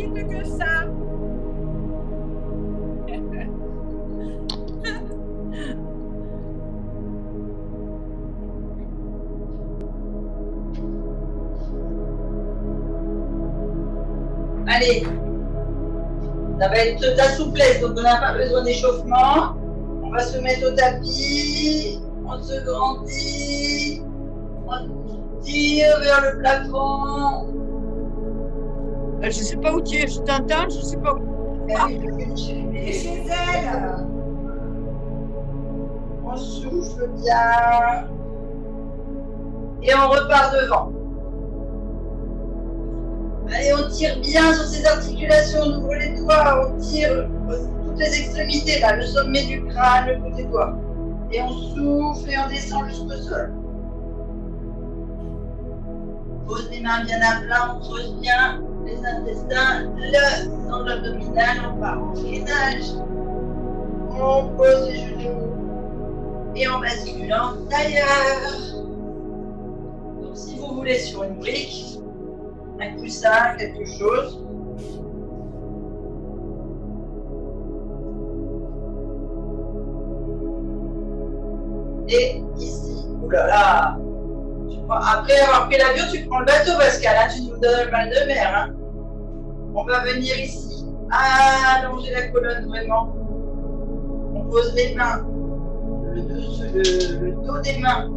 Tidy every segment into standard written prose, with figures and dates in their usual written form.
rapide que ça. Allez, ça va être de la souplesse, donc on n'a pas besoin d'échauffement. On va se mettre au tapis, on se grandit, on tire vers le plafond. Je ne sais pas où tu es, je t'entends, je ne sais pas où. Et chez elle, on souffle bien et on repart devant. Allez, on tire bien sur ces articulations, on ouvre les doigts, on tire toutes les extrémités, là, le sommet du crâne, le bout des doigts. Et on souffle et on descend jusqu'au sol. Pose les mains bien à plat, on creuse bien les intestins, le centre abdominal, on part en freinage. On pose les genoux et on bascule en tailleur. Donc si vous voulez sur une brique, un coussin, quelque chose. Et ici, oulala, après avoir pris l'avion, tu prends le bateau, Pascal, hein, tu nous donnes le mal de mer. Hein. On va venir ici, allonger la colonne vraiment. On pose les mains, le dos des mains,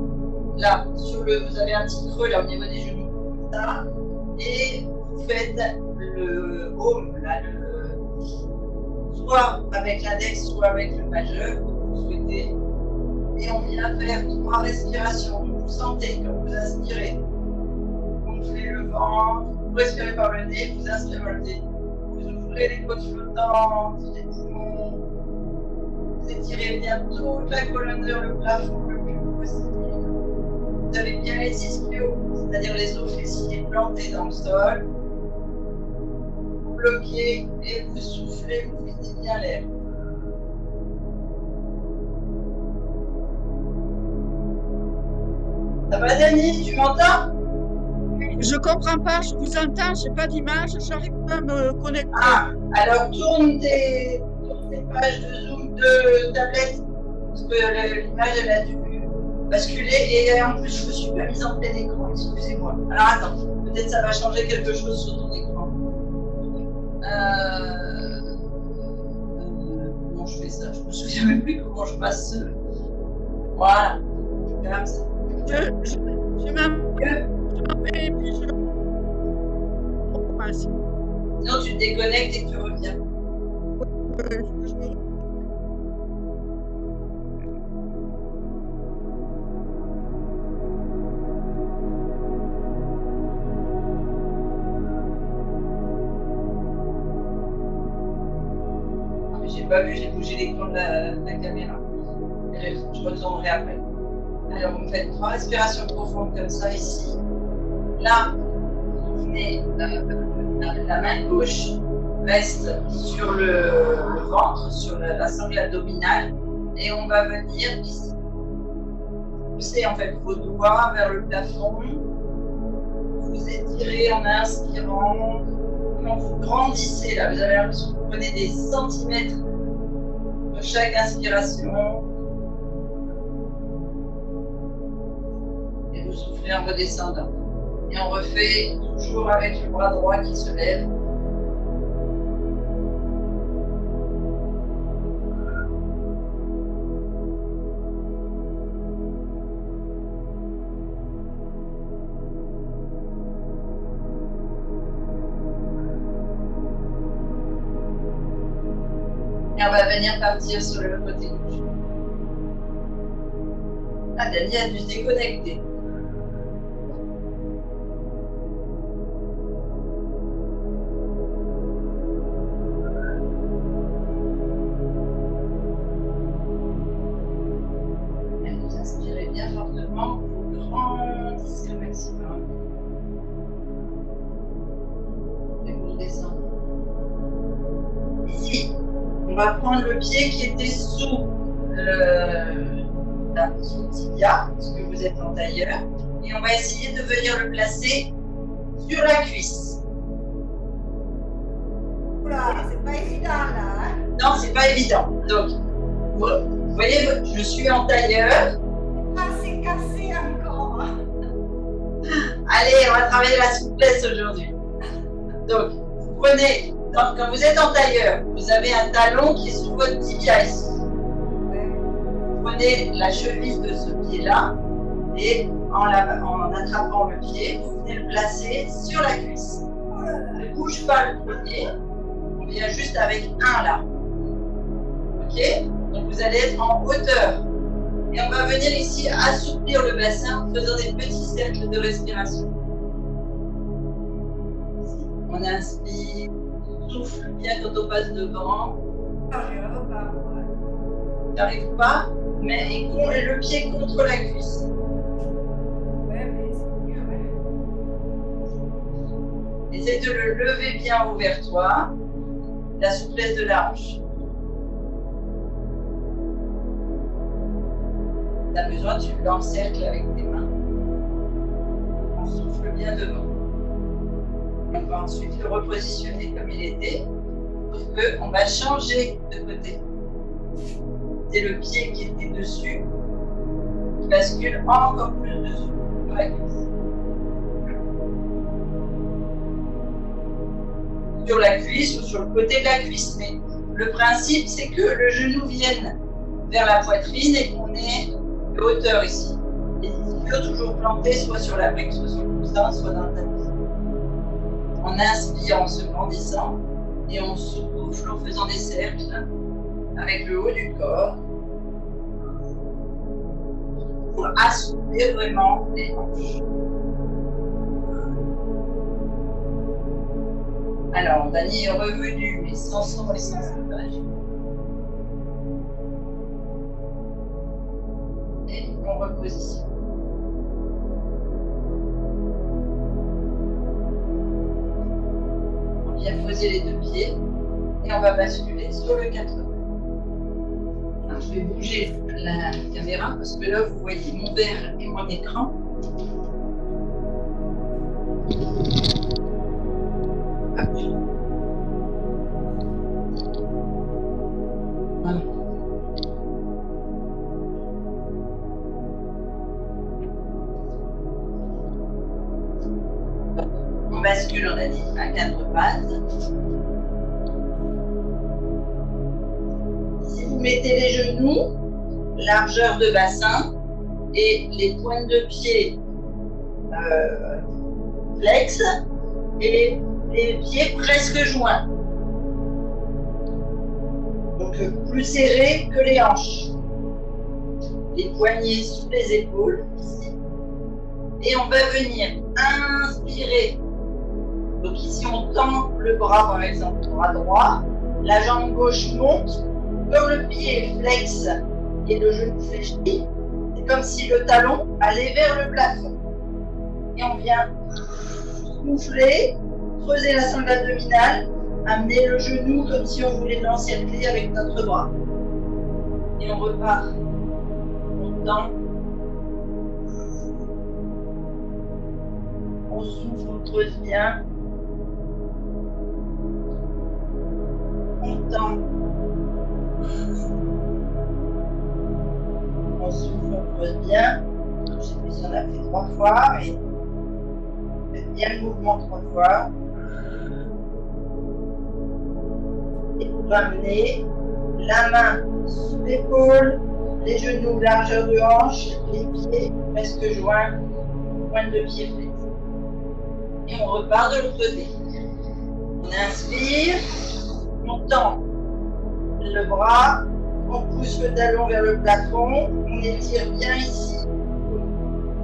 là, vous avez un petit creux là au niveau des genoux, ça. Et vous faites le home, là, soit avec l'index, soit avec le majeur, comme vous souhaitez. Et on vient faire 3 respirations. Vous sentez quand vous inspirez. Vous gonflez le ventre, vous respirez par le nez, vous inspirez par le nez. Vous ouvrez les côtes flottantes, les poumons. Vous étirez bien toute la colonne vers le plafond le plus possible. Vous avez bien les ischios, c'est-à-dire les os fessiers plantés dans le sol. Vous bloquez et vous soufflez, vous videz bien l'air. Ça va, Dani, tu m'entends? Je ne comprends pas, je vous entends, je n'ai pas d'image, j'arrive pas à me connecter. Ah, alors tourne tes pages de Zoom de tablette, parce que l'image, elle a dû basculer, et en plus, je me suis pas mise en plein écran, excusez-moi. Alors attends, peut-être ça va changer quelque chose sur ton écran. Comment je fais ça? Je me souviens même plus comment je passe. Voilà, comme ça. Je m'en vais et puis je passe. Sinon, tu te déconnectes et tu reviens. J'ai pas vu, j'ai bougé l'écran de la caméra. Je retournerai après. Alors, vous faites 3 respirations profondes comme ça ici. Là, vous venez, la main gauche reste sur le ventre, sur la sangle abdominale, et on va venir ici. Poussez en fait vos doigts vers le plafond. Vous étirez en inspirant. Quand vous grandissez, là, vous avez l'impression que vous prenez des centimètres de chaque inspiration. Et vous soufflez en redescendant. Et on refait toujours avec le bras droit qui se lève. Et on va venir partir sur le côté gauche. Ah, Dani a dû se déconnecter. Et vous inspirez bien fortement, vous grandissez au maximum. Et vous descendez. Ici, on va prendre le pied qui était sous le tibia, parce que vous êtes en tailleur, et on va essayer de venir le placer sur la cuisse. c'est pas évident là. Hein? Non, c'est pas évident. Donc, vous voyez, je suis en tailleur. Ah, c'est cassé encore. Allez, on va travailler la souplesse aujourd'hui. Donc, vous prenez, quand vous êtes en tailleur, vous avez un talon qui est sous votre tibia ici. Vous prenez la cheville de ce pied-là et en attrapant le pied, vous venez le placer sur la cuisse. Ne bouge pas le premier, on vient juste avec un là. Ok? Donc vous allez être en hauteur. Et on va venir ici assouplir le bassin en faisant des petits cercles de respiration. On inspire, on souffle bien quand on passe devant. Non, je ne veux pas. N'arrive pas, mais le pied contre la cuisse. Ouais, mais c'est mieux, ouais. Essaye de le lever bien vers toi. La souplesse de la hanche. Tu as besoin, tu l'encercles avec tes mains. On souffle bien devant. On va ensuite le repositionner comme il était. Sauf qu'on va changer de côté. C'est le pied qui était dessus qui bascule encore plus dessus sur la cuisse. Sur la cuisse ou sur le côté de la cuisse. Mais le principe, c'est que le genou vienne vers la poitrine et qu'on ait de hauteur ici. Les ischios toujours plantés soit sur la brique, soit sur le coussin, soit dans le tapis. On inspire en se grandissant et on souffle en faisant des cercles avec le haut du corps pour assouplir vraiment les hanches. Alors, Dani est revenu, mais sans son et sans image. Et on repositionne. On vient poser les deux pieds et on va basculer sur le 80. Alors, je vais bouger la caméra parce que là, vous voyez mon verre et mon écran. Hop. Voilà. On bascule, on a dit, à 4 pattes. Si vous mettez les genoux, largeur de bassin et les pointes de pied flex et les pieds presque joints. Donc plus serrés que les hanches. Les poignets sous les épaules, ici. Et on va venir inspirer. Donc ici on tend le bras par exemple, le bras droit. La jambe gauche monte. Comme le pied est flex et le genou fléchi, c'est comme si le talon allait vers le plafond. Et on vient souffler, creuser la sangle abdominale, amener le genou comme si on voulait l'encercler avec notre bras. Et on repart. On tend. On souffle, on creuse bien. On tend. On souffle, on creuse bien. Je ne sais plus si on a fait 3 fois, mais faites bien le mouvement 3 fois. Et vous ramenez la main sous l'épaule, les genoux largeur de hanche, les pieds presque joints, pointe de pied flex. Et on repart de l'autre côté. On inspire, on tend le bras, on pousse le talon vers le plafond, on étire bien ici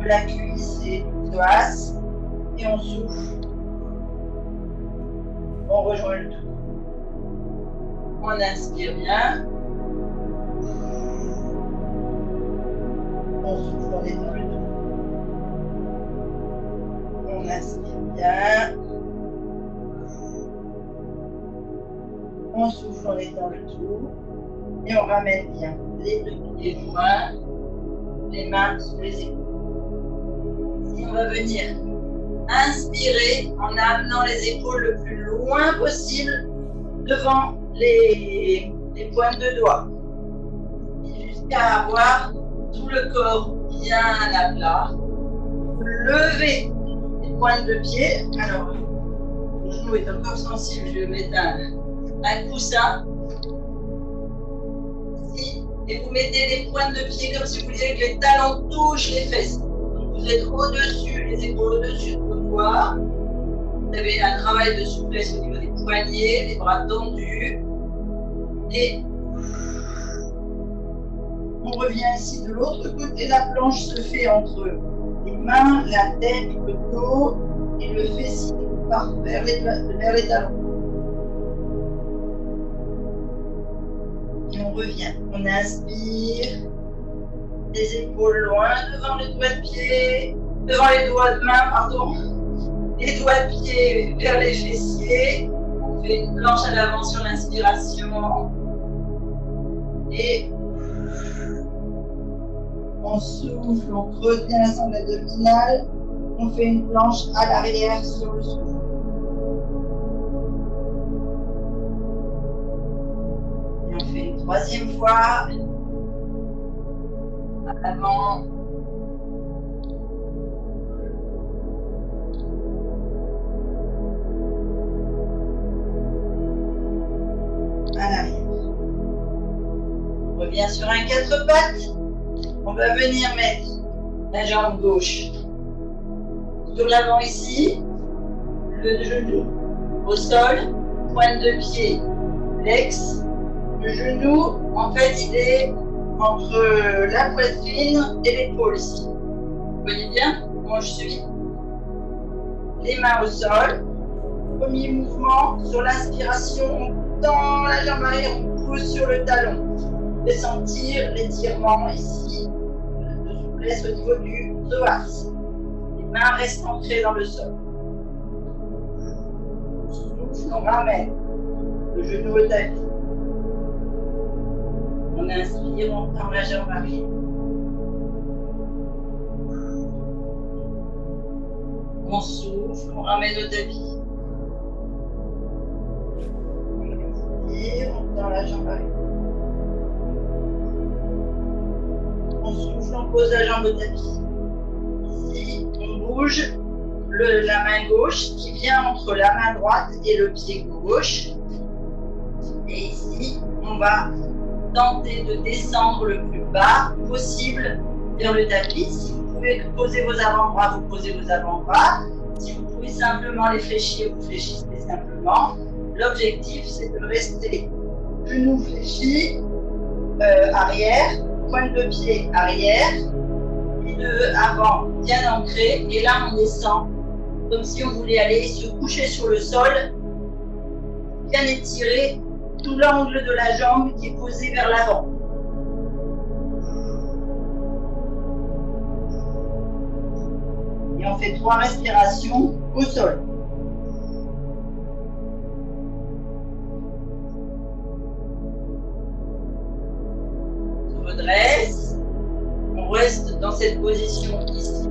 la cuisse et le psoas, et on souffle. On rejoint le tout. On inspire bien. On souffle, on étend le tout. On inspire bien. On souffle, on étend le tout. Et on ramène bien les deux pieds joints, les mains sous les épaules. Si on va venir inspirer en amenant les épaules le plus loin possible devant les pointes de doigts. Jusqu'à avoir tout le corps bien à plat. Levez les pointes de pied. Alors, le genou est encore sensible, je vais mettre un coussin. Ici. Et vous mettez les pointes de pied comme si vous vouliez que les talons touchent les fesses. Donc vous êtes au-dessus, les épaules au-dessus de vos doigts. Vous avez un travail de souplesse au niveau des poignets, les bras tendus. Et on revient ici de l'autre côté. La planche se fait entre les mains, la tête, le dos et le fessier part vers les talons. Et on revient. On inspire. Les épaules loin devant les doigts de pied. Devant les doigts de main, pardon. Les doigts de pied vers les fessiers. On fait une planche à l'avant sur l'inspiration. Et on souffle, on creuse bien la sangle abdominale. On fait une planche à l'arrière sur le souffle. Et on fait une troisième fois. À l'avant. À l'arrière. On revient sur un 4 pattes. On va venir mettre la jambe gauche sur l'avant ici, le genou au sol, pointe de pied, flex. Le genou, en fait, il est entre la poitrine et l'épaule ici. Vous voyez bien comment je suis? Les mains au sol. Premier mouvement, sur l'inspiration, on tend la jambe arrière, on pousse sur le talon. Vous pouvez sentir l'étirement ici, de souplesse au niveau du psoas. Les mains restent ancrées dans le sol. Souffle, on ramène le genou au tapis. On inspire, on tend la jambe arrière. On souffle, on ramène au tapis. On inspire, on tend la jambe arrière. On souffle, on pose la jambe au tapis. Ici, on bouge la main gauche qui vient entre la main droite et le pied gauche. Et ici, on va tenter de descendre le plus bas possible vers le tapis. Si vous pouvez poser vos avant-bras, vous posez vos avant-bras. Si vous pouvez simplement les fléchir, vous fléchissez simplement. L'objectif, c'est de rester genoux fléchis, arrière, pointe de pied arrière, et de avant bien ancré. Et là, on descend comme si on voulait aller se coucher sur le sol, bien étiré, tout l'angle de la jambe qui est posé vers l'avant. Et on fait 3 respirations au sol. On se redresse. On reste dans cette position ici.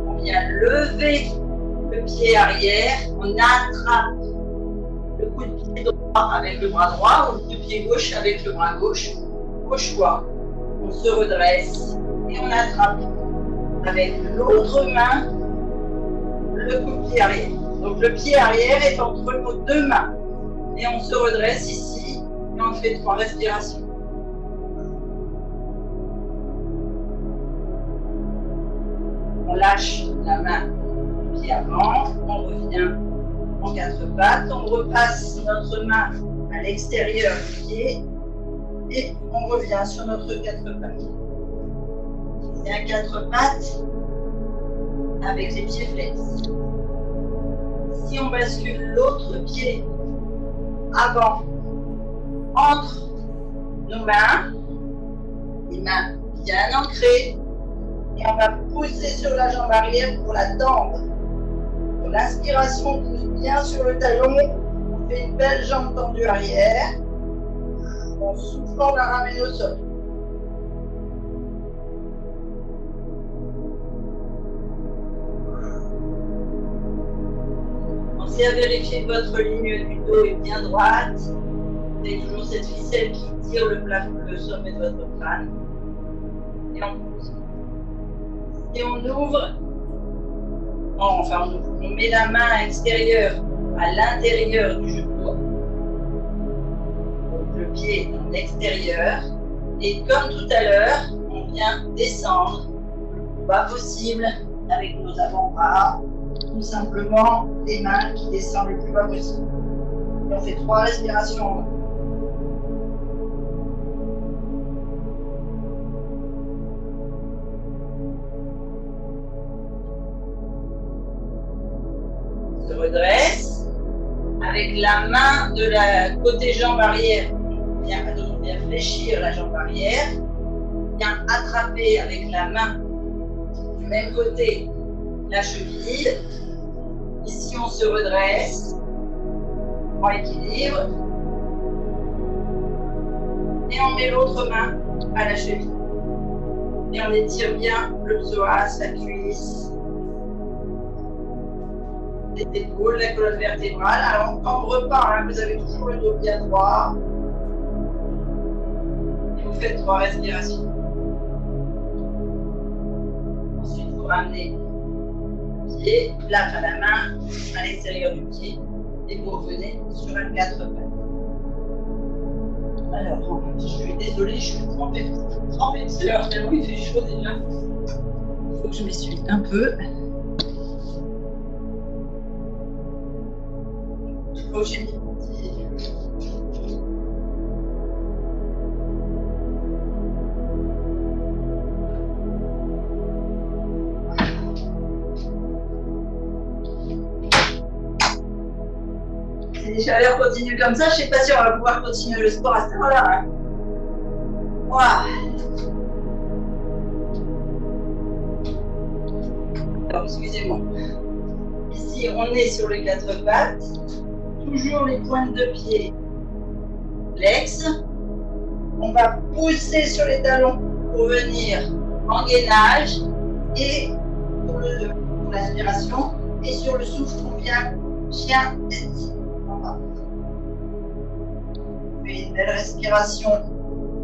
On vient lever le pied arrière. On attrape le coup de pied droit avec le bras droit ou le coup de pied gauche avec le bras gauche. Au choix. On se redresse et on attrape avec l'autre main le coup de pied arrière. Donc le pied arrière est entre nos 2 mains. Et on se redresse ici et on fait 3 respirations. On lâche la main du pied avant, on revient en 4 pattes, on repasse notre main à l'extérieur du pied et on revient sur notre 4 pattes. C'est un 4 pattes avec les pieds flex. Si on bascule l'autre pied avant entre nos mains, les mains bien ancrées, et on va pousser sur la jambe arrière pour la tendre. Pour l'inspiration, on pousse bien sur le talon, on fait une belle jambe tendue arrière. En soufflant, on la ramène au sol. Pensez à vérifier que votre ligne du dos est bien droite. Vous avez toujours cette ficelle qui tire le plafond, le sommet de votre crâne. Et on pose. Et on ouvre. Enfin, on met la main extérieure à l'intérieur du genou. Donc le pied en extérieur. Et comme tout à l'heure, on vient descendre le plus bas possible avec nos avant-bras. Tout simplement les mains qui descendent le plus bas possible. Et on fait 3 respirations. On se redresse avec la main de la côté jambe arrière. On vient fléchir la jambe arrière. On vient attraper avec la main du même côté la cheville. Ici, on se redresse. On prend équilibre. Et on met l'autre main à la cheville. Et on étire bien le psoas, la cuisse, les épaules, la colonne vertébrale. Alors, quand on repart, vous avez toujours le dos bien droit. Et vous faites 3 respirations. Ensuite, vous ramenez pied, plate à la main, à l'extérieur du pied, et vous revenez sur un 4 pattes. Alors, je suis désolée, je suis trempée de sueur, tellement il fait chaud déjà. Il faut que je m'essuie un peu. Oh, j'ai mis mon pied. Si les chaleurs continuent comme ça, je ne sais pas si on va pouvoir continuer le sport à ce moment-là. Hein. Voilà. Alors, excusez-moi. Ici, on est sur les 4 pattes. Toujours les pointes de pied. L'ex. On va pousser sur les talons pour venir en gainage. Et pour l'inspiration. Et sur le souffle, on vient chien tête. On fait une belle respiration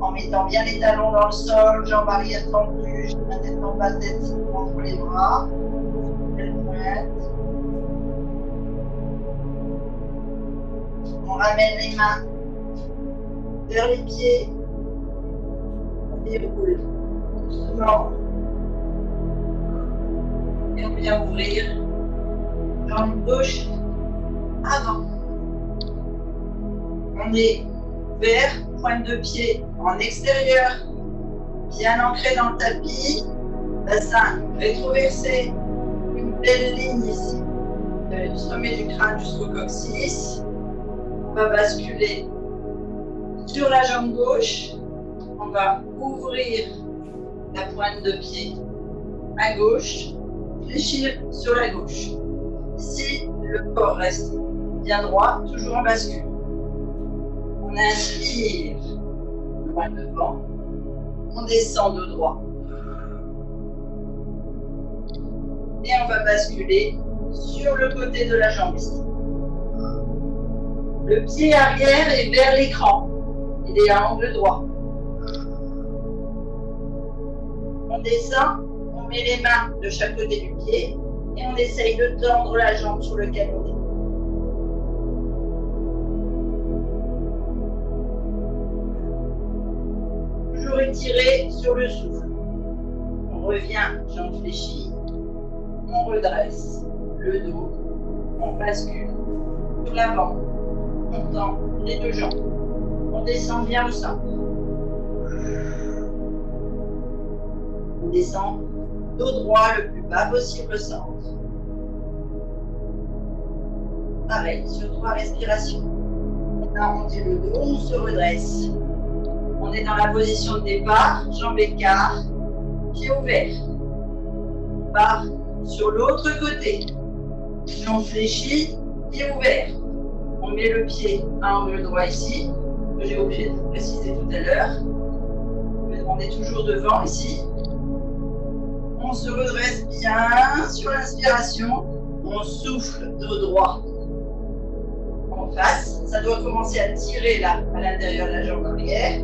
en mettant bien les talons dans le sol, jambes arrière tendues, la tête en bas, tête entre les bras. Belle pointe. On ramène les mains vers les pieds. On déroule doucement. Et on vient ouvrir jambe gauche avant. On est ouvert, pointe de pied en extérieur, bien ancré dans le tapis, bassin rétroversé, une belle ligne ici, du sommet du crâne jusqu'au coccyx. On va basculer sur la jambe gauche, on va ouvrir la pointe de pied à gauche, fléchir sur la gauche. Ici, le corps reste bien droit, toujours en bascule. On inspire, droit devant, on descend de droit. Et on va basculer sur le côté de la jambe ici. Le pied arrière est vers l'écran, il est à angle droit. On descend, on met les mains de chaque côté du pied et on essaye de tendre la jambe sur laquelle on est. Toujours étiré sur le souffle. On revient, jambe fléchie. On redresse le dos. On bascule sur l'avant. On tend les 2 jambes. On descend bien le centre. On descend dos droit le plus bas possible au centre. Pareil, sur 3 respirations. On arrondit le dos, on se redresse. On est dans la position de départ, jambes écart, pied ouvert. On part sur l'autre côté. Jambes fléchies, pied ouvert. On met le pied à angle droit ici, que j'ai oublié de vous préciser tout à l'heure. On est toujours devant ici. On se redresse bien sur l'inspiration. On souffle de droit. en face. Ça doit commencer à tirer là, à l'intérieur de la jambe arrière.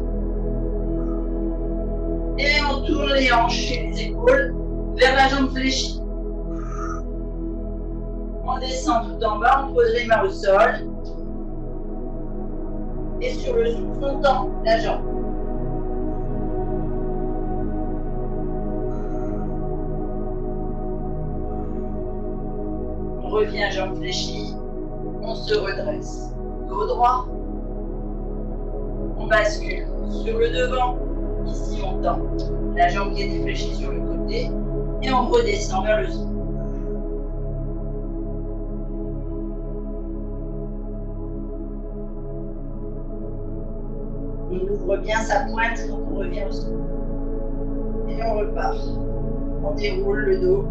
Et on tourne les hanches et les épaules vers la jambe fléchie. On descend tout en bas, on pose les mains au sol. Et sur le souffle, on tend la jambe. On revient jambe fléchie. On se redresse. Dos droit. On bascule sur le devant. Ici, on tend la jambe qui est défléchie sur le côté. Et on redescend vers le sol. On ouvre bien sa pointe quand on revient au sol. Et on repart. On déroule le dos.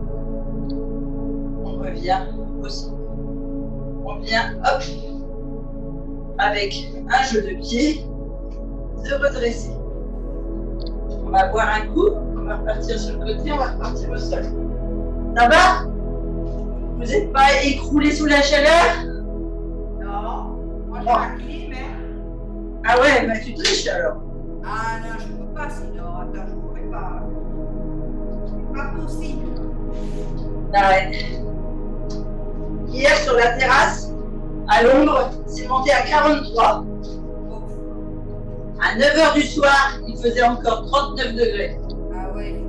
On revient au sol. On vient, hop, avec un jeu de pied, se redresser. On va boire un coup, on va repartir sur le côté, on va repartir au sol. Ça va? Vous n'êtes pas écroulé sous la chaleur? Non, moi j'ai la clim, hein. Ah ouais, mais tu triches alors. Ah non, je ne peux pas sinon. Attends, je ne pourrais pas. C'est pas possible. Ah ouais. Hier sur la terrasse, à l'ombre, c'est monté à 43. À 9 h du soir, il faisait encore 39 degrés. Ah ouais,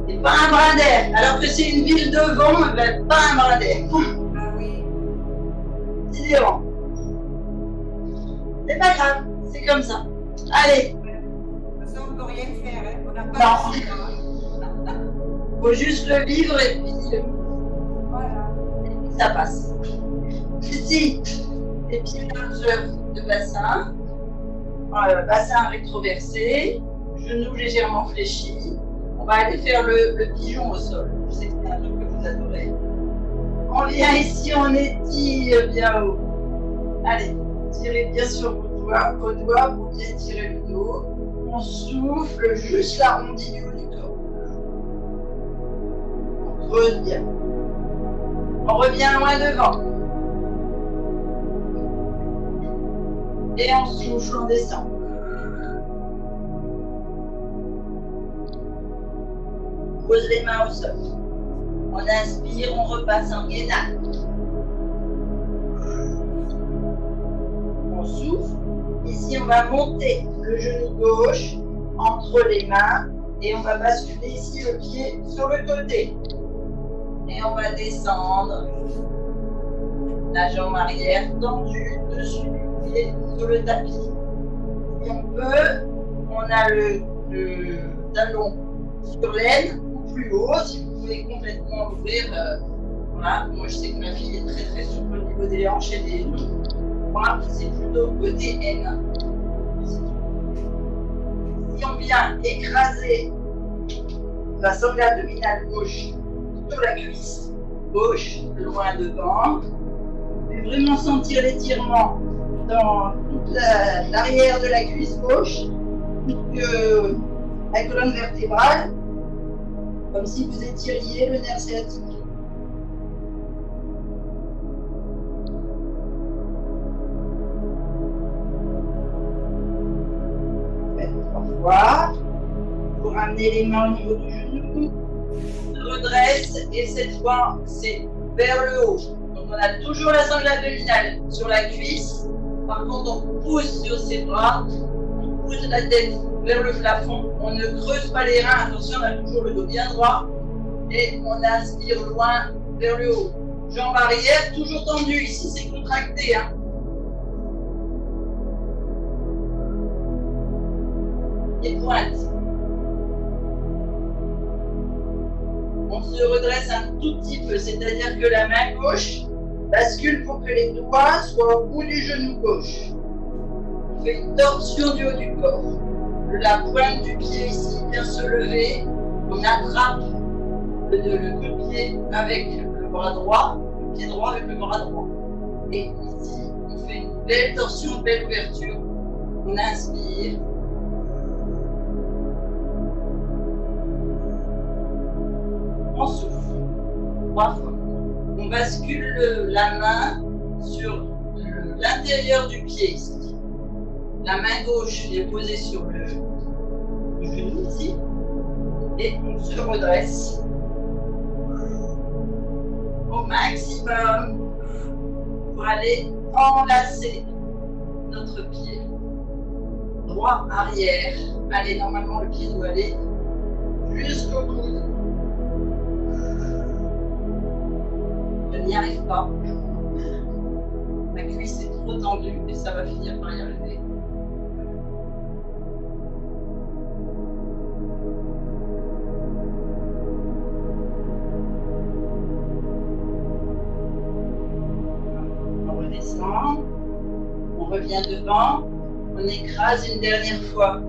Et pas un brin d'air. Alors que c'est une ville de vent, ben, pas un brin d'air. ah oui. Sidérant. C'est pas grave, c'est comme ça. Allez. De toute façon, on ne peut rien faire. Hein. On n'a Non. pas de choix. Faut juste le vivre et puis Voilà. ça passe. Ici, les pieds largeur de bassin. Bassin rétroversé. Genoux légèrement fléchis. On va aller faire le pigeon au sol. Je sais que c'est un truc que vous adorez. On vient ici, on étire bien haut. Allez, tirez bien sur vos doigts pour bien tirer le dos. On souffle juste l'arrondi du haut du corps. On creuse bien. On revient loin devant. Et on souffle, on descend. On pose les mains au sol. On inspire, on repasse en gainage. On souffle. Ici, on va monter le genou gauche entre les mains et on va basculer ici le pied sur le côté. Et on va descendre la jambe arrière tendue dessus du pied sur le tapis. Si on peut, on a le talon sur l'aine ou plus haut. Si vous pouvez complètement l'ouvrir, voilà. Moi, je sais que ma fille est très très souple au niveau des hanches et des genoux. Moi, c'est plutôt côté N. Si on vient écraser la sangle abdominale gauche sur la cuisse gauche, loin devant, vous pouvez vraiment sentir l'étirement dans toute l'arrière de la cuisse gauche, jusque la colonne vertébrale, comme si vous étiriez le nerf sciatique. Pour ramener les mains au niveau du genou, redresse et cette fois c'est vers le haut. Donc on a toujours la sangle abdominale sur la cuisse. Par contre on pousse sur ses bras, on pousse la tête vers le plafond. On ne creuse pas les reins, attention, on a toujours le dos bien droit et on inspire loin vers le haut. Jambe arrière toujours tendue, ici c'est contracté. Hein. Et pointe. On se redresse un tout petit peu, c'est-à-dire que la main gauche bascule pour que les doigts soient au bout du genou gauche. On fait une torsion du haut du corps. La pointe du pied ici vient se lever. On attrape le coup de pied avec le bras droit, le pied droit avec le bras droit. Et ici, on fait une belle torsion, une belle ouverture. On inspire. On souffle 3 fois. On bascule la main sur l'intérieur du pied ici. La main gauche est posée sur le genou ici. Et on se redresse au maximum pour aller enlacer notre pied. Droit, arrière. Allez, normalement le pied doit aller jusqu'au coude. Je n'y arrive pas. Ma cuisse est trop tendue et ça va finir par y arriver. On redescend. On revient devant. On écrase une dernière fois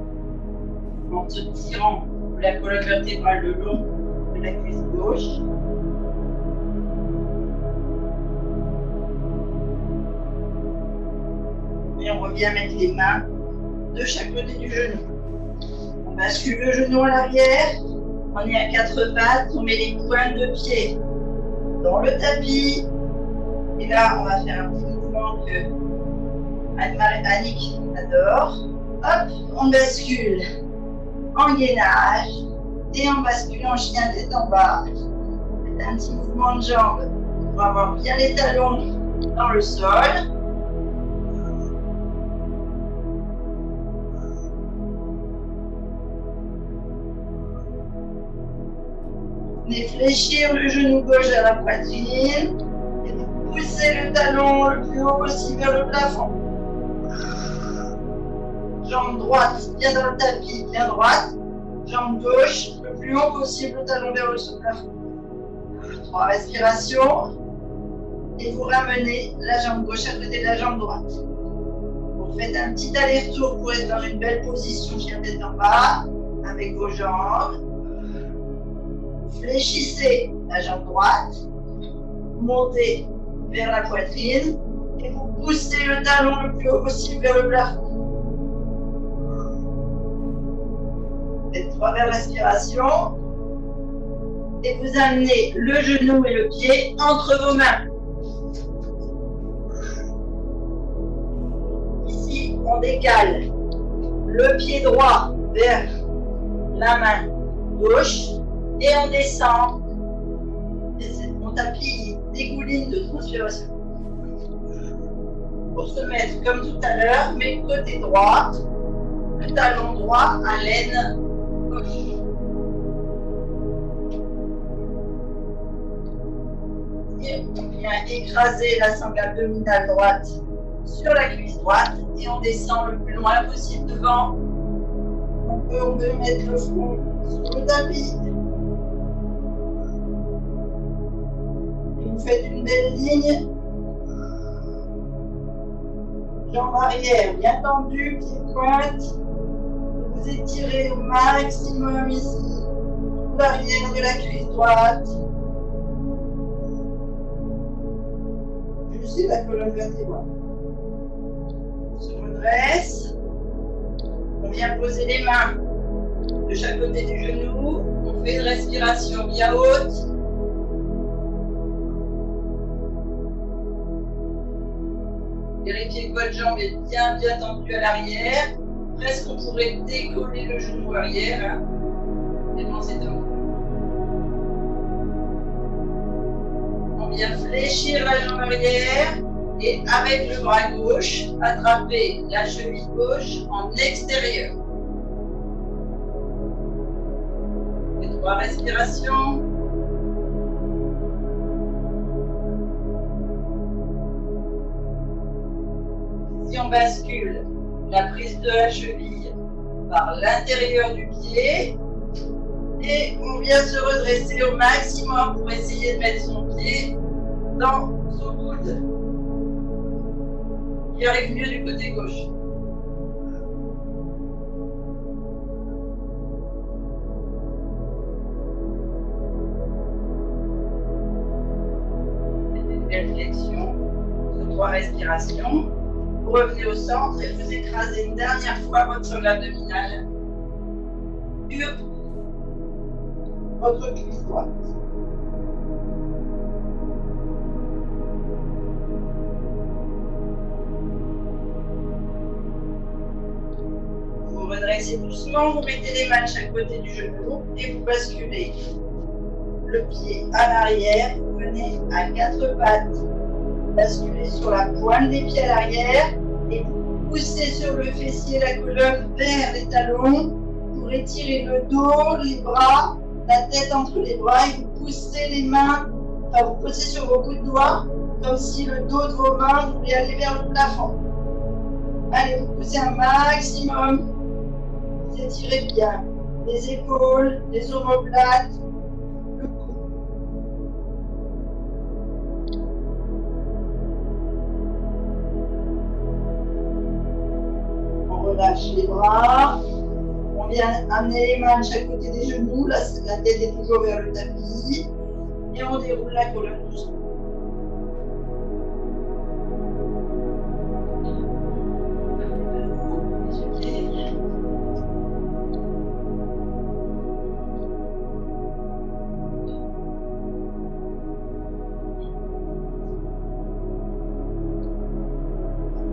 en se tirant la colonne vertébrale le long de la cuisse gauche. Et on revient mettre les mains de chaque côté du genou. On bascule le genou à l'arrière. On est à quatre pattes. On met les pointes de pied dans le tapis. Et là, on va faire un petit mouvement que Annick adore. Hop, on bascule en gainage et on bascule en chien tête en bas. Faites un petit mouvement de jambe pour avoir bien les talons dans le sol. Venez fléchir le genou gauche à la poitrine et vous poussez le talon le plus haut possible vers le plafond. Jambe droite, bien dans le tapis, bien droite. Jambe gauche, le plus haut possible, le talon vers le plafond. 3 respirations. Et vous ramenez la jambe gauche à côté de la jambe droite. Vous faites un petit aller-retour pour être dans une belle position, chien tête en bas, avec vos jambes. Vous fléchissez la jambe droite. Montez vers la poitrine. Et vous poussez le talon le plus haut possible vers le plafond. Faites 3 belles respirations. Et vous amenez le genou et le pied entre vos mains. Ici, on décale le pied droit vers la main gauche et on descend. Et mon tapis dégouline de transpiration. Pour se mettre comme tout à l'heure, mais côté droit, le talon droit à l'aine gauche. Et on vient écraser la sangle abdominale droite sur la cuisse droite et on descend le plus loin possible devant. On peut mettre le front sur le tapis. Et vous faites une belle ligne. Jambe arrière bien tendue, pied pointe. Vous étirez au maximum ici l'arrière de la cuisse droite. Jusqu'à la colonne vertébrale. On se redresse. On vient poser les mains de chaque côté du genou. On fait une respiration bien haute. Vérifiez que votre jambe est bien tendue à l'arrière. Presque on pourrait décoller le genou arrière. Tellement c'est top. On vient fléchir la jambe arrière et avec le bras gauche, attraper la cheville gauche en extérieur. Et 3 respirations. Si on bascule la prise de la cheville par l'intérieur du pied et on vient se redresser au maximum pour essayer de mettre son pied dans son coude qui arrive mieux du côté gauche. Faites une belle flexion sur 3 respirations. Vous revenez au centre et vous écrasez une dernière fois votre sangle abdominale sur votre cuisse droite. progressez doucement, vous mettez les mains de chaque côté du genou et vous basculez le pied à l'arrière, vous venez à 4 pattes, basculez sur la pointe des pieds à l'arrière et vous poussez sur le fessier, la colonne vers les talons pour étirer le dos, les bras, la tête entre les bras et vous poussez les mains, enfin vous posez sur vos bouts de doigts comme si le dos de vos mains voulait aller vers le plafond. Allez, vous poussez un maximum, vous étirez bien les épaules, les omoplates, le cou. On relâche les bras, on vient amener les mains de chaque côté des genoux, la tête est toujours vers le tapis, et on déroule la colonne doucement.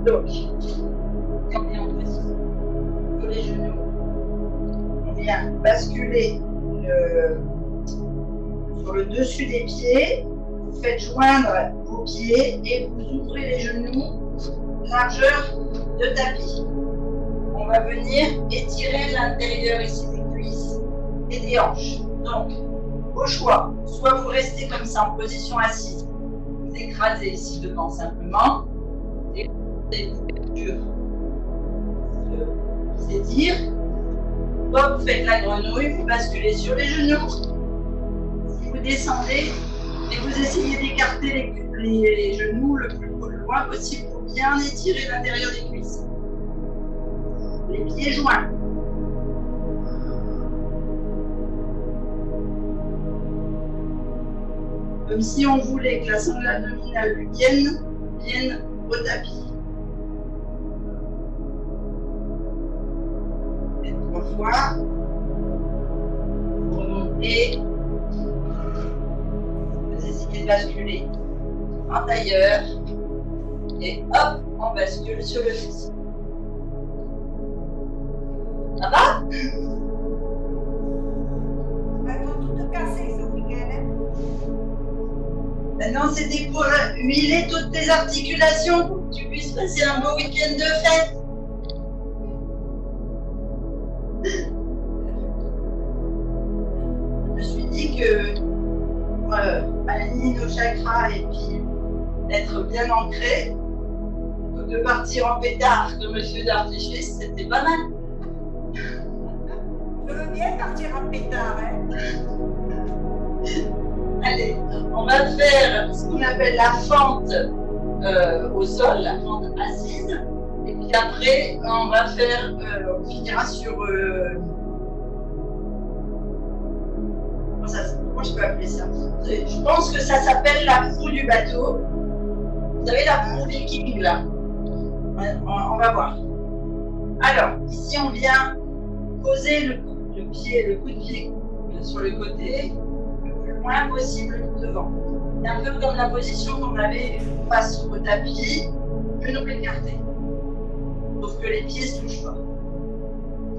Donc, on est en position sur les genoux. On vient basculer sur le dessus des pieds. Vous faites joindre vos pieds et vous ouvrez les genoux, largeur de tapis. On va venir étirer l'intérieur ici des cuisses et des hanches. Donc, au choix, soit vous restez comme ça en position assise, vous écrasez ici devant simplement, et vous s'étire. Soit vous faites la grenouille, vous basculez sur les genoux. Si vous descendez et vous essayez d'écarter les genoux le plus loin possible pour bien étirer l'intérieur des cuisses. Les pieds joints. Comme si on voulait que la sangle abdominale vienne au tapis. Et 3 fois. Vous remontez. Vous essayez de basculer en tailleur. Et hop, on bascule sur le fessier. Ça va? Elles ont toutes cassées ce week-end. Maintenant, c'était pour huiler toutes tes articulations pour que tu puisses passer un beau week-end de fête. Je me suis dit que pour aligner nos chakras et puis être bien ancré, plutôt que de partir en pétard comme monsieur d'artifice, c'était pas mal. Je veux bien partir en pétard, hein. Allez, on va faire ce qu'on appelle la fente au sol, la fente assise. Et puis après, on va faire, on finira sur... comment je peux appeler ça? Je pense que ça s'appelle la proue du bateau. Vous savez, la proue viking, là. On va voir. Alors, ici, on vient poser le coup de pied sur le côté, le plus loin possible devant. C'est un peu comme la position qu'on avait face au tapis, genoux écartés. Sauf que les pieds ne se touchent pas.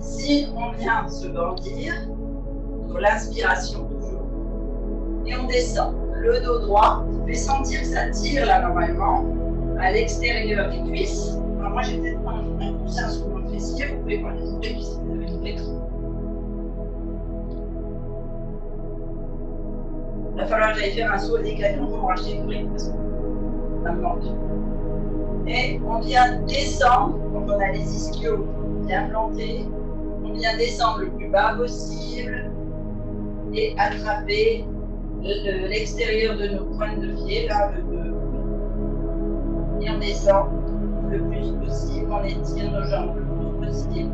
Ici, on vient se grandir sur l'inspiration toujours. Et on descend. Le dos droit, vous pouvez sentir que ça tire là normalement à l'extérieur des cuisses. Alors moi, j'ai peut-être pas un coussin sur mon fessier, vous pouvez pas les ouvrir si vous avez une écran. Il va falloir que j'aille faire un saut au Décathlon pour racheter une brique parce que ça me manque. Et on vient descendre, quand on a les ischios bien plantés, on vient descendre le plus bas possible et attraper l'extérieur de nos pointes de pied, là, le coude. Et on descend le plus possible, on étire nos jambes le plus possible.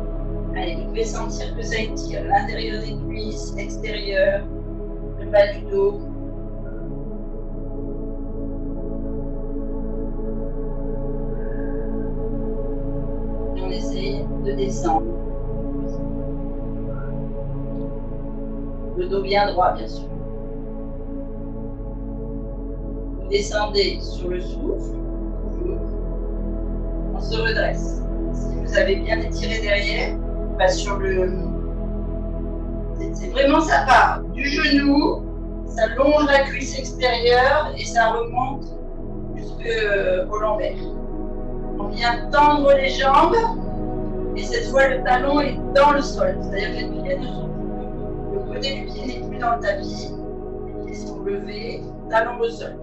Allez, vous pouvez sentir que ça étire l'intérieur des cuisses, l'extérieur, le bas du dos. Et on essaye de descendre. Le dos bien droit, bien sûr. Vous descendez sur le souffle, toujours. On se redresse. Si vous avez bien étiré derrière, va sur le... C'est vraiment, ça part du genou, ça longe la cuisse extérieure et ça remonte jusqu'au lombaire. On vient tendre les jambes et cette fois le talon est dans le sol. C'est-à-dire que les pieds ne sont plus, le côté du pied n'est plus dans le tapis, les pieds sont levés, talon au sol.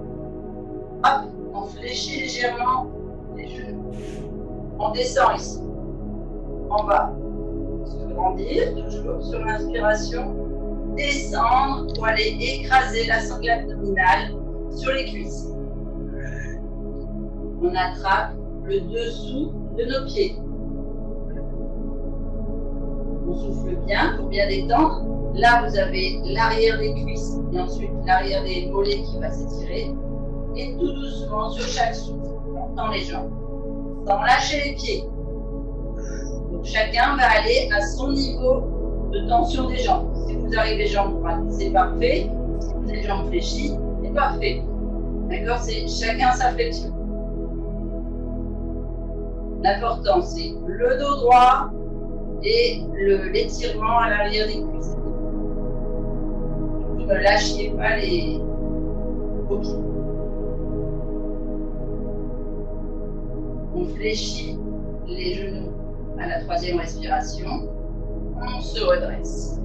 Hop, on fléchit légèrement les genoux. On descend ici. On va se grandir, toujours sur l'inspiration, descendre pour aller écraser la sangle abdominale sur les cuisses. On attrape le dessous de nos pieds. On souffle bien pour bien détendre. Là, vous avez l'arrière des cuisses et ensuite l'arrière des mollets qui va s'étirer. Et tout doucement, sur chaque souffle, on tend les jambes, sans lâcher les pieds. Donc, chacun va aller à son niveau de tension des jambes. Si vous arrivez jambes droites, c'est parfait. Si vous avez les jambes fléchies, c'est parfait. D'accord? C'est chacun sa flexion. L'important, c'est le dos droit et l'étirement à l'arrière des cuisses. Ne lâchez pas les pieds. On fléchit les genoux à la troisième respiration. On se redresse.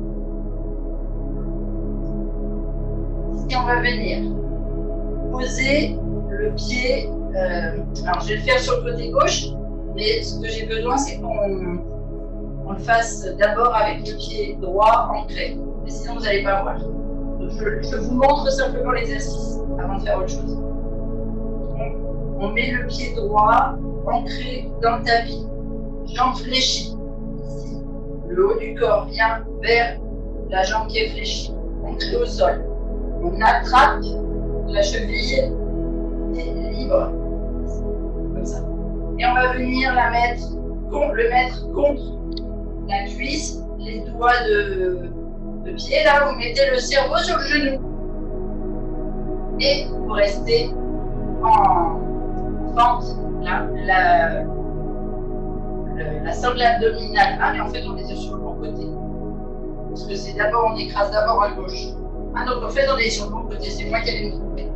Ici, on va venir poser le pied. Alors, je vais le faire sur le côté gauche, mais ce que j'ai besoin, c'est qu'on le fasse d'abord avec le pied droit ancré. Mais sinon, vous n'allez pas voir. Donc, je vous montre simplement l'exercice avant de faire autre chose. On met le pied droit ancré dans le tapis, jambe fléchie. Ici, le haut du corps vient vers la jambe qui est fléchie, ancrée au sol. On attrape la cheville et libre, comme ça. Et on va venir le mettre contre la cuisse, les doigts de pied. Là, vous mettez le cerveau sur le genou. Et vous restez en fente. La sangle abdominale. Ah, mais en fait, on est sur le bon côté. Parce que c'est d'abord, on écrase d'abord à gauche. Ah, donc en fait, on est sur le bon côté. C'est moi qui allais me tromper.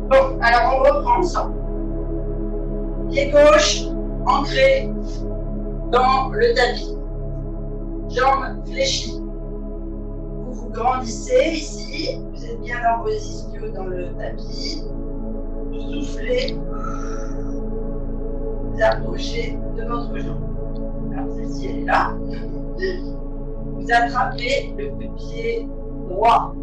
Bon, alors on reprend ensemble. Pied gauche, ancré dans le tapis. Jambes fléchies. Vous vous grandissez ici. Vous êtes bien dans vos ischios dans le tapis. Vous soufflez. Vous approchez de votre jambe. Alors celle-ci, elle est là. Vous attrapez le coup de pied droit.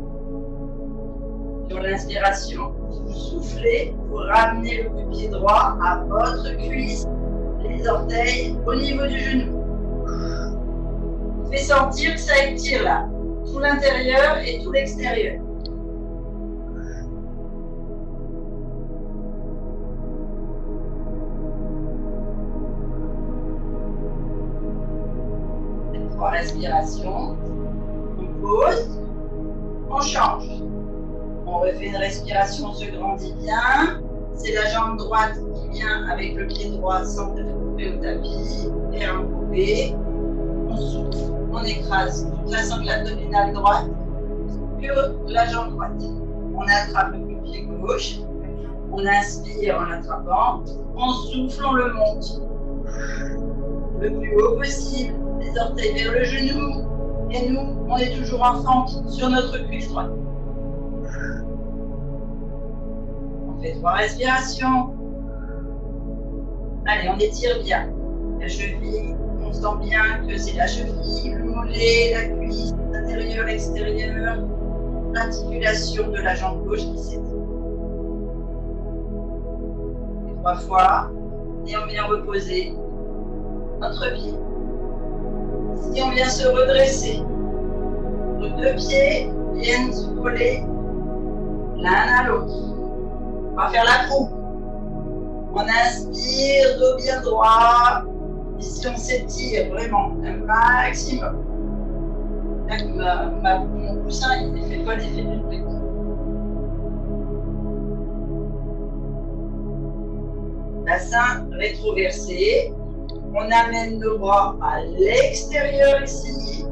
Sur l'inspiration, vous soufflez, vous ramenez le coup de pied droit à votre cuisse, les orteils au niveau du genou. Vous faites sentir que ça étire là, tout l'intérieur et tout l'extérieur. Respiration, on pose, on change. On refait une respiration, on se grandit bien. C'est la jambe droite qui vient avec le pied droit sans couper au tapis et un coupé. On souffle, on écrase toute la sangle abdominale droite sur la jambe droite. On attrape le pied gauche, on inspire en l'attrapant, on souffle, on le monte le plus haut possible. Les orteils vers le genou, et nous, on est toujours en fente sur notre cuisse droite. On fait 3 respirations. Allez, on étire bien. La cheville, on sent bien que c'est la cheville, le mollet, la cuisse, l'intérieur, l'extérieur, l'articulation de la jambe gauche qui s'étire. 3 fois, et on vient reposer notre pied. Si on vient se redresser, nos 2 pieds viennent se coller l'un à l'autre. On va faire la croupe. On inspire, dos bien droit. Ici, on s'étire vraiment un maximum. Mon coussin, il fait pas l'effet d'une brique. Bassin rétroversé. On amène nos bras à l'extérieur ici.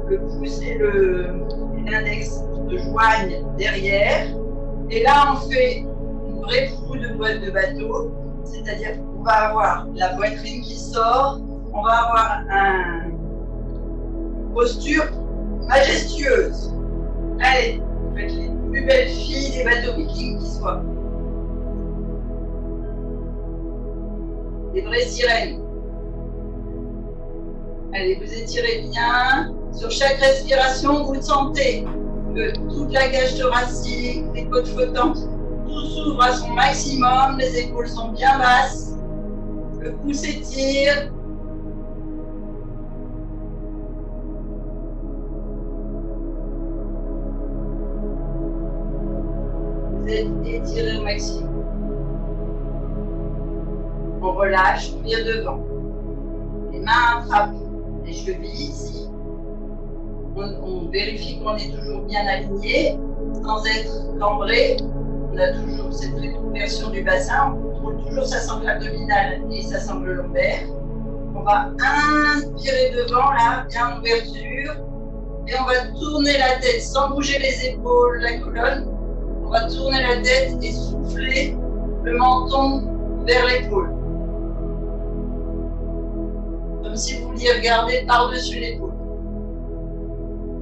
Le pouce et l'index se joignent derrière. Et là, on fait une vraie proue de boîte de bateau. C'est-à-dire qu'on va avoir la poitrine qui sort. On va avoir une posture majestueuse. Allez, faites les plus belles filles des bateaux vikings qui soient. Des vraies sirènes. Allez, vous étirez bien. Sur chaque respiration, vous sentez que toute la cage thoracique, les côtes flottantes, tout s'ouvre à son maximum. Les épaules sont bien basses. Le cou s'étire. Vous êtes étiré au maximum. On relâche, on vire devant. Les mains attrapent les chevilles ici. On vérifie qu'on est toujours bien aligné, sans être cambré. On a toujours cette réconversion du bassin. On contrôle toujours sa sangle abdominale et sa sangle lombaire. On va inspirer devant, là, bien en ouverture. Et on va tourner la tête sans bouger les épaules, la colonne. On va tourner la tête et souffler le menton vers l'épaule. Comme si vous vouliez regarder par-dessus l'épaule.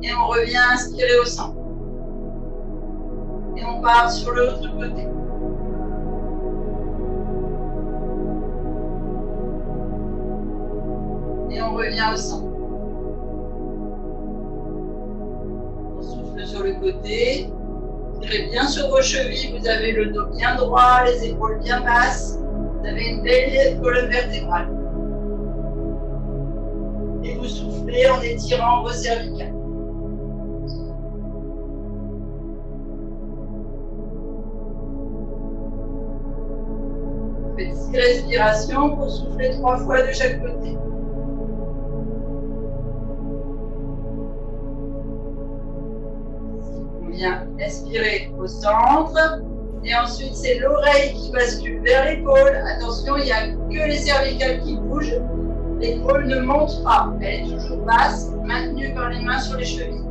Et on revient inspirer au centre. Et on part sur l'autre côté. Et on revient au centre. On souffle sur le côté. Tirez bien sur vos chevilles. Vous avez le dos bien droit, les épaules bien basses. Vous avez une belle colonne vertébrale. Et vous soufflez en étirant vos cervicales. Faites 6 respirations pour souffler 3 fois de chaque côté. On vient expirer au centre. Et ensuite, c'est l'oreille qui bascule vers l'épaule. Attention, il n'y a que les cervicales qui bougent. L'épaule ne monte pas. Elle est toujours basse, maintenue par les mains sur les chevilles.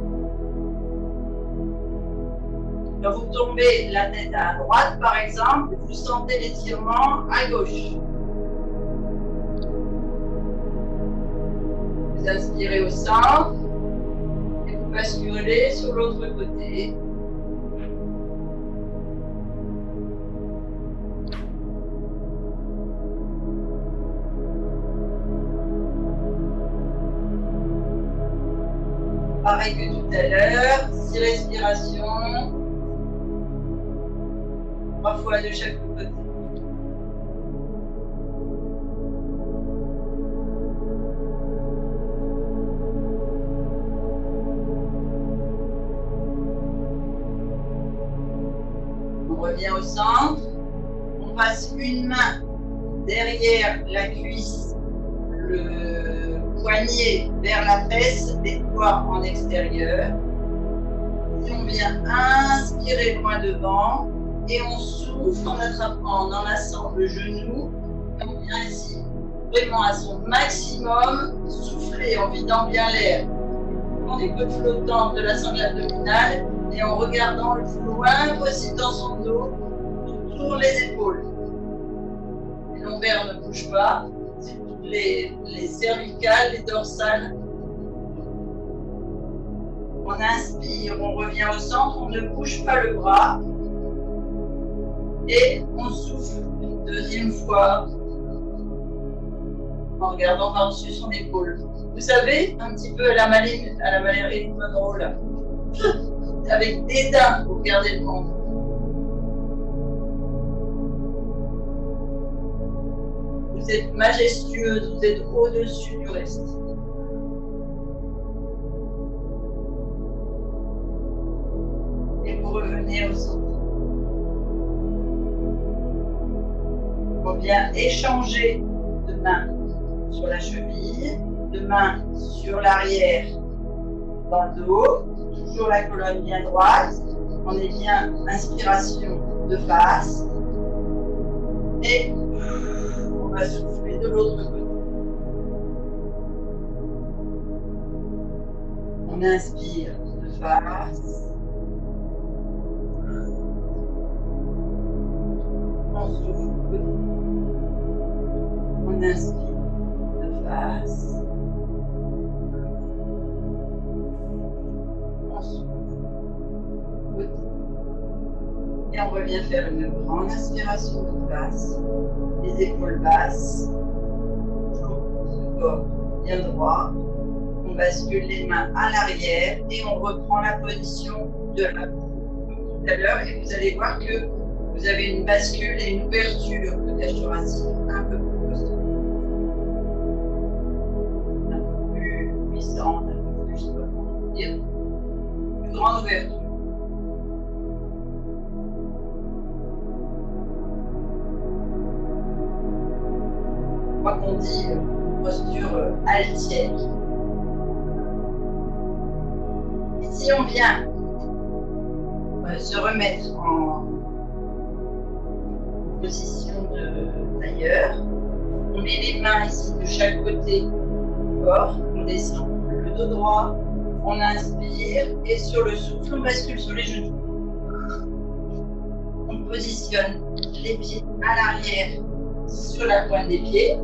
Quand vous tombez la tête à droite, par exemple, vous sentez l'étirement à gauche. Vous inspirez au centre et vous basculez sur l'autre côté. Pareil que tout à l'heure, 6 respirations. 3 fois de chaque côté. On revient au centre. On passe une main derrière la cuisse, le poignet vers la fesse, les doigts en extérieur. Et on vient inspirer loin devant. Et on souffle en attrapant, en enlaçant le genou. Et on vient ici, vraiment à son maximum, souffler en vidant bien l'air. On les côtes flottantes de la sangle abdominale et en regardant le plus loin possible dans son dos, on tourne les épaules. Les lombaires ne bougent pas, c'est toutes les cervicales, les dorsales. On inspire, on revient au centre, on ne bouge pas le bras. Et on souffle une deuxième fois en regardant par-dessus son épaule. Vous savez, un petit peu à la Marilyn Monroe, là. Avec dédain, vous regardez le ventre. Vous êtes majestueuse, vous êtes au-dessus du reste. Et vous revenez au centre. On vient échanger de main sur la cheville, de main sur l'arrière dans le dos, toujours la colonne bien droite. On est bien inspiration de face et on va souffler de l'autre côté. On inspire de face. On souffle. On inspire de face. On souffle. Et on revient faire une grande inspiration de face. Les épaules basses. Le corps bien droit. On bascule les mains à l'arrière et on reprend la position de la peau tout à l'heure. Et vous allez voir que vous avez une bascule et une ouverture de cage thoracique un peu plus costaud. Un peu plus puissante, un peu plus, je ne sais pas comment dire, plus grande ouverture. Je crois qu'on dit une posture altière. Si on vient se remettre en position de tailleur, on met les mains ici de chaque côté du corps, on descend le dos droit, on inspire et sur le souffle, on bascule sur les genoux. On positionne les pieds à l'arrière sur la pointe des pieds.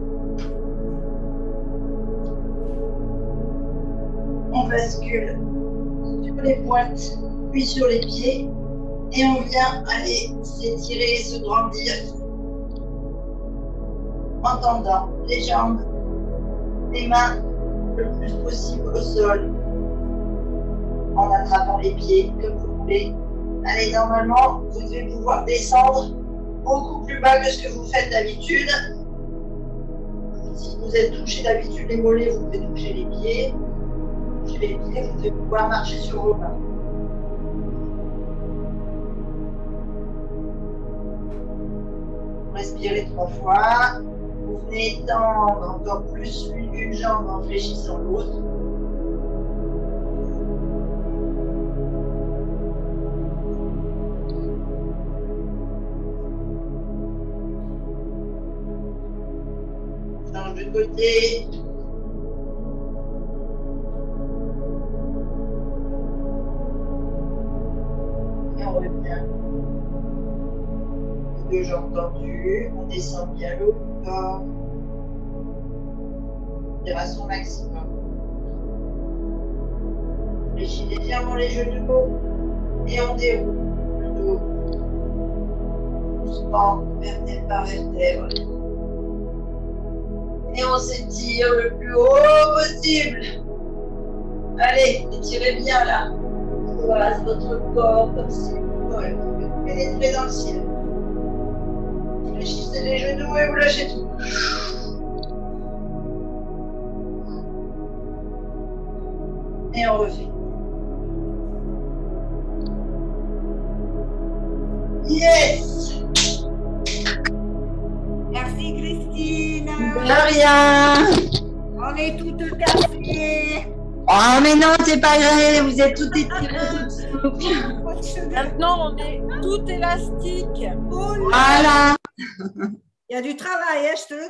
On bascule sur les pointes, puis sur les pieds. Et on vient aller s'étirer, se grandir en tendant les jambes, les mains le plus possible au sol, en attrapant les pieds comme vous voulez. Allez, normalement, vous devez pouvoir descendre beaucoup plus bas que ce que vous faites d'habitude. Si vous êtes touché d'habitude les mollets, vous pouvez toucher les pieds. Toucher les pieds, vous devez pouvoir marcher sur vos mains. Respirez 3 fois. Vous venez étendre encore plus une jambe en fléchissant l'autre. Change de côté. Et on revient. Deux jambes tendues, on descend bien le corps, à son maximum. Fléchis légèrement les genoux et on déroule le dos. Doucement, vertèbre par vertèbre. Et on s'étire le plus haut possible. Allez, étirez bien là. Voilà, votre corps comme si vous pénétrez dans le ciel. Fléchissez les genoux et vous lâchez tout. Et on refait. Yes! Merci Christine. De rien. On est toutes cassées. Oh mais non, c'est pas vrai, vous êtes toutes étirées. Maintenant, on est tout élastique. Oh là. Voilà. Il y a du travail, hein, je te le dis.